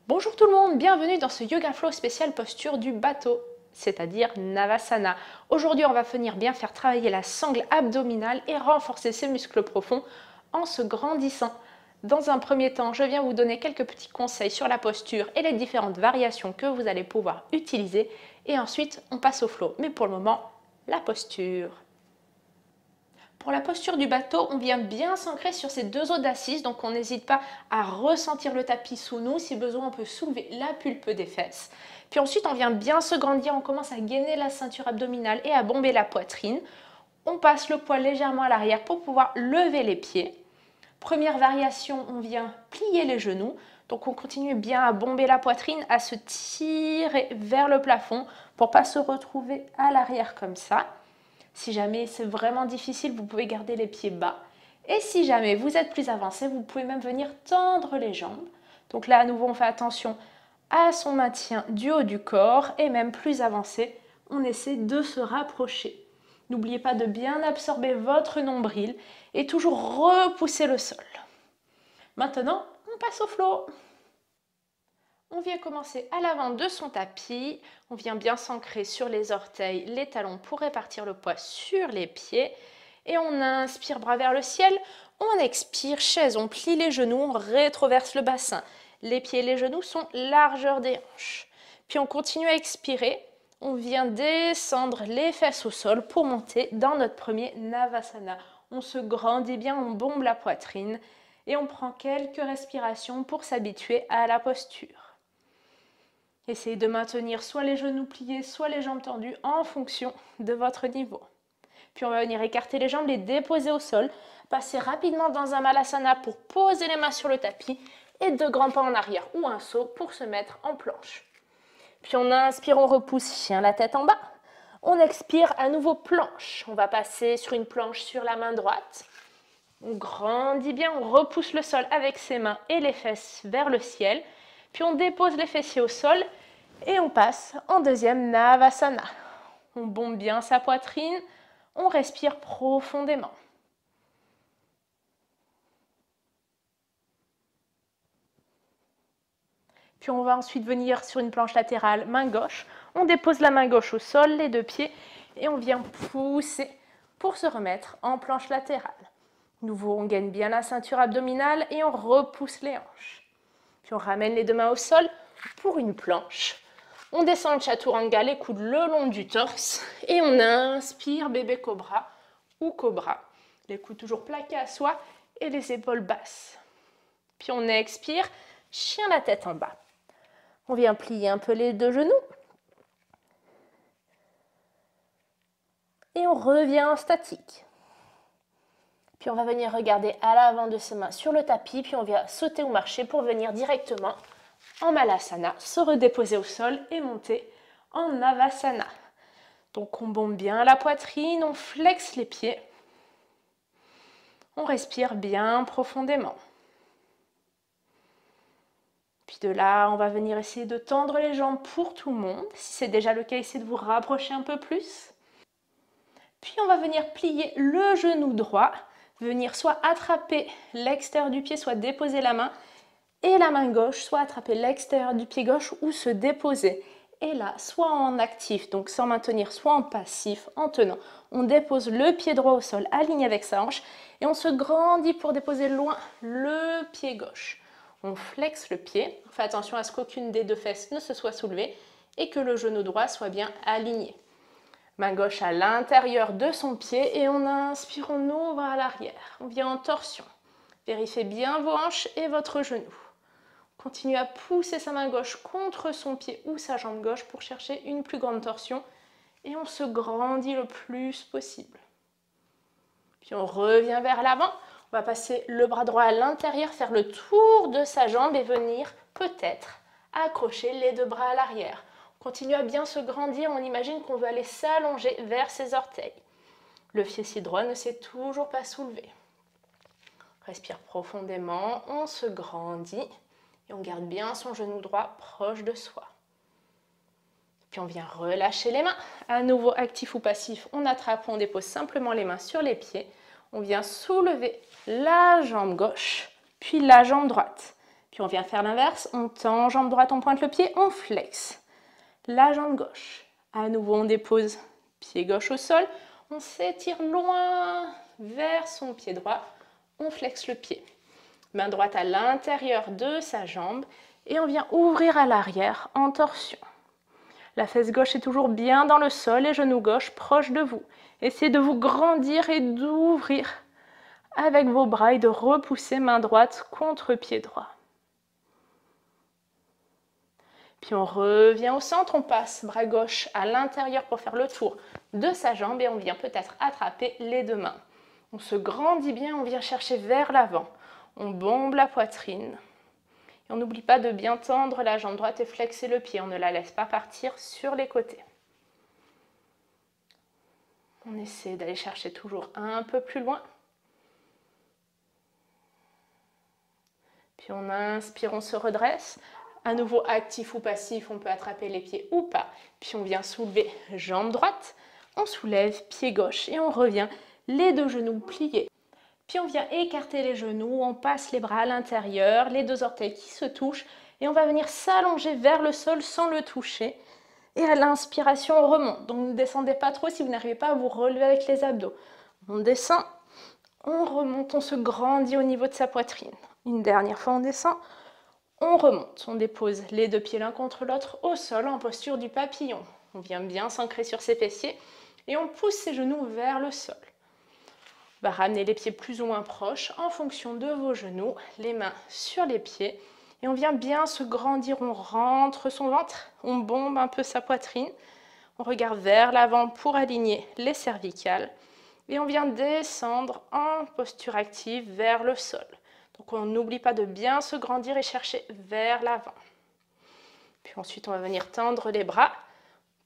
Bonjour tout le monde, bienvenue dans ce Yoga Flow spécial posture du bateau, c'est-à-dire Navasana. Aujourd'hui, on va venir bien faire travailler la sangle abdominale et renforcer ses muscles profonds en se grandissant. Dans un premier temps, je viens vous donner quelques petits conseils sur la posture et les différentes variations que vous allez pouvoir utiliser. Et ensuite, on passe au flow. Mais pour le moment, la posture. Pour la posture du bateau, on vient bien s'ancrer sur ces deux os d'assises, donc on n'hésite pas à ressentir le tapis sous nous. Si besoin, on peut soulever la pulpe des fesses. Puis ensuite, on vient bien se grandir, on commence à gainer la ceinture abdominale et à bomber la poitrine. On passe le poids légèrement à l'arrière pour pouvoir lever les pieds. Première variation, on vient plier les genoux. Donc on continue bien à bomber la poitrine, à se tirer vers le plafond pour ne pas se retrouver à l'arrière comme ça. Si jamais c'est vraiment difficile, vous pouvez garder les pieds bas. Et si jamais vous êtes plus avancé, vous pouvez même venir tendre les jambes. Donc là, à nouveau, on fait attention à son maintien du haut du corps. Et même plus avancé, on essaie de se rapprocher. N'oubliez pas de bien absorber votre nombril et toujours repousser le sol. Maintenant, on passe au flow. On vient commencer à l'avant de son tapis, on vient bien s'ancrer sur les orteils, les talons pour répartir le poids sur les pieds. Et on inspire bras vers le ciel, on expire chaise, on plie les genoux, on rétroverse le bassin. Les pieds et les genoux sont largeur des hanches. Puis on continue à expirer, on vient descendre les fesses au sol pour monter dans notre premier Navasana. On se grandit bien, on bombe la poitrine et on prend quelques respirations pour s'habituer à la posture. Essayez de maintenir soit les genoux pliés, soit les jambes tendues en fonction de votre niveau. Puis on va venir écarter les jambes, les déposer au sol, passer rapidement dans un Malasana pour poser les mains sur le tapis et deux grands pas en arrière ou un saut pour se mettre en planche. Puis on inspire, on repousse, chien la tête en bas. On expire, à nouveau planche. On va passer sur une planche sur la main droite. On grandit bien, on repousse le sol avec ses mains et les fesses vers le ciel. Puis on dépose les fessiers au sol et on passe en deuxième Navasana. On bombe bien sa poitrine, on respire profondément. Puis on va ensuite venir sur une planche latérale, main gauche. On dépose la main gauche au sol, les deux pieds, et on vient pousser pour se remettre en planche latérale. Nouveau, on gagne bien la ceinture abdominale et on repousse les hanches. Puis on ramène les deux mains au sol pour une planche. On descend le chaturanga, les coudes le long du torse. Et on inspire bébé cobra ou cobra. Les coudes toujours plaqués à soi et les épaules basses. Puis on expire, chien la tête en bas. On vient plier un peu les deux genoux. Et on revient en statique. Puis on va venir regarder à l'avant de ses mains sur le tapis, puis on vient sauter ou marcher pour venir directement en Malasana, se redéposer au sol et monter en Navasana. Donc on bombe bien la poitrine, on flexe les pieds, on respire bien profondément. Puis de là, on va venir essayer de tendre les jambes pour tout le monde. Si c'est déjà le cas, essayez de vous rapprocher un peu plus. Puis on va venir plier le genou droit, venir soit attraper l'extérieur du pied, soit déposer la main, et la main gauche, soit attraper l'extérieur du pied gauche ou se déposer. Et là, soit en actif, donc sans maintenir, soit en passif, en tenant. On dépose le pied droit au sol, aligné avec sa hanche, et on se grandit pour déposer loin le pied gauche. On flexe le pied, on fait attention à ce qu'aucune des deux fesses ne se soit soulevée et que le genou droit soit bien aligné. Main gauche à l'intérieur de son pied et on inspire, on ouvre à l'arrière. On vient en torsion. Vérifiez bien vos hanches et votre genou. Continuez à pousser sa main gauche contre son pied ou sa jambe gauche pour chercher une plus grande torsion et on se grandit le plus possible. Puis on revient vers l'avant. On va passer le bras droit à l'intérieur, faire le tour de sa jambe et venir peut-être accrocher les deux bras à l'arrière. Continue à bien se grandir, on imagine qu'on veut aller s'allonger vers ses orteils. Le fessier droit ne s'est toujours pas soulevé. Respire profondément, on se grandit et on garde bien son genou droit proche de soi. Puis on vient relâcher les mains. À nouveau, actif ou passif, on attrape, on dépose simplement les mains sur les pieds. On vient soulever la jambe gauche, puis la jambe droite. Puis on vient faire l'inverse, on tend, jambe droite, on pointe le pied, on flexe. La jambe gauche. À nouveau, on dépose pied gauche au sol, on s'étire loin vers son pied droit, on flexe le pied. Main droite à l'intérieur de sa jambe et on vient ouvrir à l'arrière en torsion. La fesse gauche est toujours bien dans le sol et genou gauche proche de vous. Essayez de vous grandir et d'ouvrir avec vos bras et de repousser main droite contre pied droit. Puis on revient au centre, on passe bras gauche à l'intérieur pour faire le tour de sa jambe et on vient peut-être attraper les deux mains. On se grandit bien, on vient chercher vers l'avant. On bombe la poitrine. Et on n'oublie pas de bien tendre la jambe droite et flexer le pied. On ne la laisse pas partir sur les côtés. On essaie d'aller chercher toujours un peu plus loin. Puis on inspire, on se redresse. À nouveau, actif ou passif, on peut attraper les pieds ou pas. Puis on vient soulever jambe droite, on soulève pied gauche et on revient les deux genoux pliés. Puis on vient écarter les genoux, on passe les bras à l'intérieur, les deux orteils qui se touchent et on va venir s'allonger vers le sol sans le toucher. Et à l'inspiration, on remonte. Donc ne descendez pas trop si vous n'arrivez pas à vous relever avec les abdos. On descend, on remonte, on se grandit au niveau de sa poitrine. Une dernière fois, on descend. On remonte, on dépose les deux pieds l'un contre l'autre au sol en posture du papillon. On vient bien s'ancrer sur ses fessiers et on pousse ses genoux vers le sol. On va ramener les pieds plus ou moins proches en fonction de vos genoux, les mains sur les pieds. Et on vient bien se grandir, on rentre son ventre, on bombe un peu sa poitrine. On regarde vers l'avant pour aligner les cervicales. Et on vient descendre en posture active vers le sol. Donc on n'oublie pas de bien se grandir et chercher vers l'avant. Puis ensuite on va venir tendre les bras,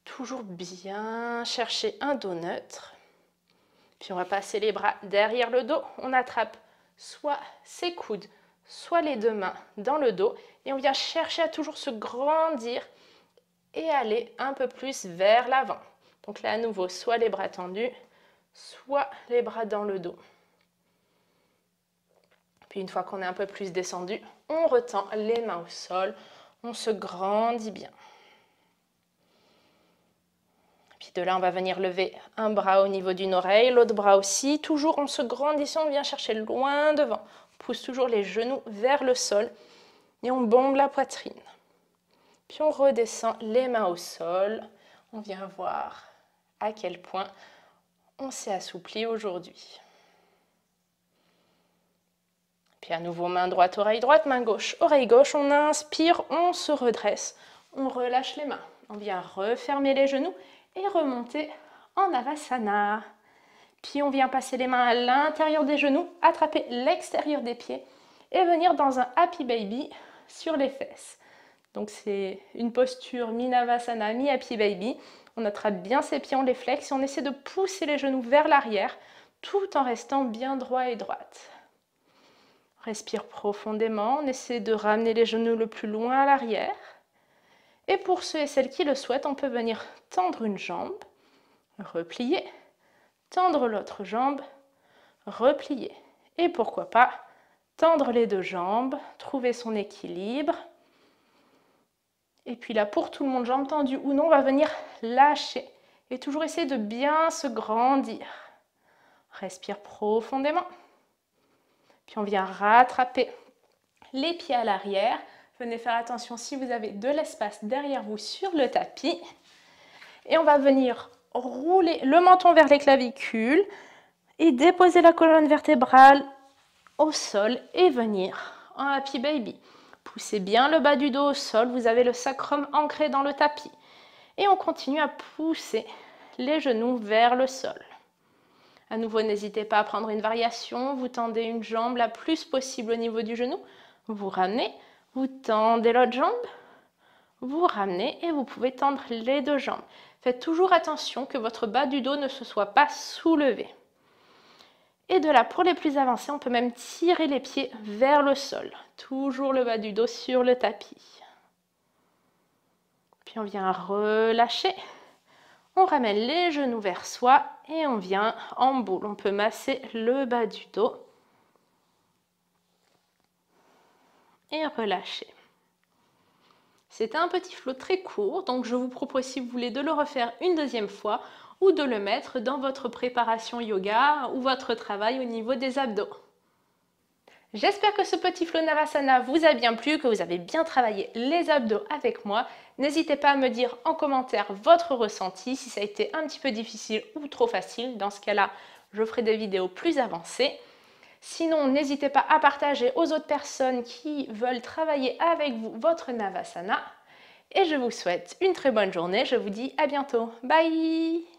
toujours bien chercher un dos neutre. Puis on va passer les bras derrière le dos, on attrape soit ses coudes, soit les deux mains dans le dos et on vient chercher à toujours se grandir et aller un peu plus vers l'avant. Donc là à nouveau, soit les bras tendus, soit les bras dans le dos. Puis une fois qu'on est un peu plus descendu, on retend les mains au sol, on se grandit bien. Puis de là, on va venir lever un bras au niveau d'une oreille, l'autre bras aussi. Toujours en se grandissant, on vient chercher loin devant. On pousse toujours les genoux vers le sol et on bombe la poitrine. Puis on redescend les mains au sol. On vient voir à quel point on s'est assoupli aujourd'hui. Puis à nouveau, main droite, oreille droite, main gauche, oreille gauche. On inspire, on se redresse, on relâche les mains. On vient refermer les genoux et remonter en Navasana. Puis on vient passer les mains à l'intérieur des genoux, attraper l'extérieur des pieds et venir dans un Happy Baby sur les fesses. Donc c'est une posture mi-Navasana, mi-Happy Baby. On attrape bien ses pieds, on les flexe et on essaie de pousser les genoux vers l'arrière tout en restant bien droit et droite. Respire profondément, on essaie de ramener les genoux le plus loin à l'arrière. Et pour ceux et celles qui le souhaitent, on peut venir tendre une jambe, replier, tendre l'autre jambe, replier. Et pourquoi pas, tendre les deux jambes, trouver son équilibre. Et puis là, pour tout le monde, jambes tendues ou non, on va venir lâcher. Et toujours essayer de bien se grandir. Respire profondément. Puis on vient rattraper les pieds à l'arrière. Venez faire attention si vous avez de l'espace derrière vous sur le tapis. Et on va venir rouler le menton vers les clavicules et déposer la colonne vertébrale au sol et venir en Happy Baby. Poussez bien le bas du dos au sol, vous avez le sacrum ancré dans le tapis. Et on continue à pousser les genoux vers le sol. À nouveau, n'hésitez pas à prendre une variation. Vous tendez une jambe la plus possible au niveau du genou. Vous ramenez, vous tendez l'autre jambe. Vous ramenez et vous pouvez tendre les deux jambes. Faites toujours attention que votre bas du dos ne se soit pas soulevé. Et de là, pour les plus avancés, on peut même tirer les pieds vers le sol. Toujours le bas du dos sur le tapis. Puis on vient relâcher. On ramène les genoux vers soi et on vient en boule. On peut masser le bas du dos. et relâchez. C'était un petit flow très court, donc je vous propose, si vous voulez, de le refaire une deuxième fois ou de le mettre dans votre préparation yoga ou votre travail au niveau des abdos. J'espère que ce petit flow Navasana vous a bien plu, que vous avez bien travaillé les abdos avec moi. N'hésitez pas à me dire en commentaire votre ressenti, si ça a été un petit peu difficile ou trop facile. Dans ce cas-là, je ferai des vidéos plus avancées. Sinon, n'hésitez pas à partager aux autres personnes qui veulent travailler avec vous votre Navasana. Et je vous souhaite une très bonne journée. Je vous dis à bientôt. Bye!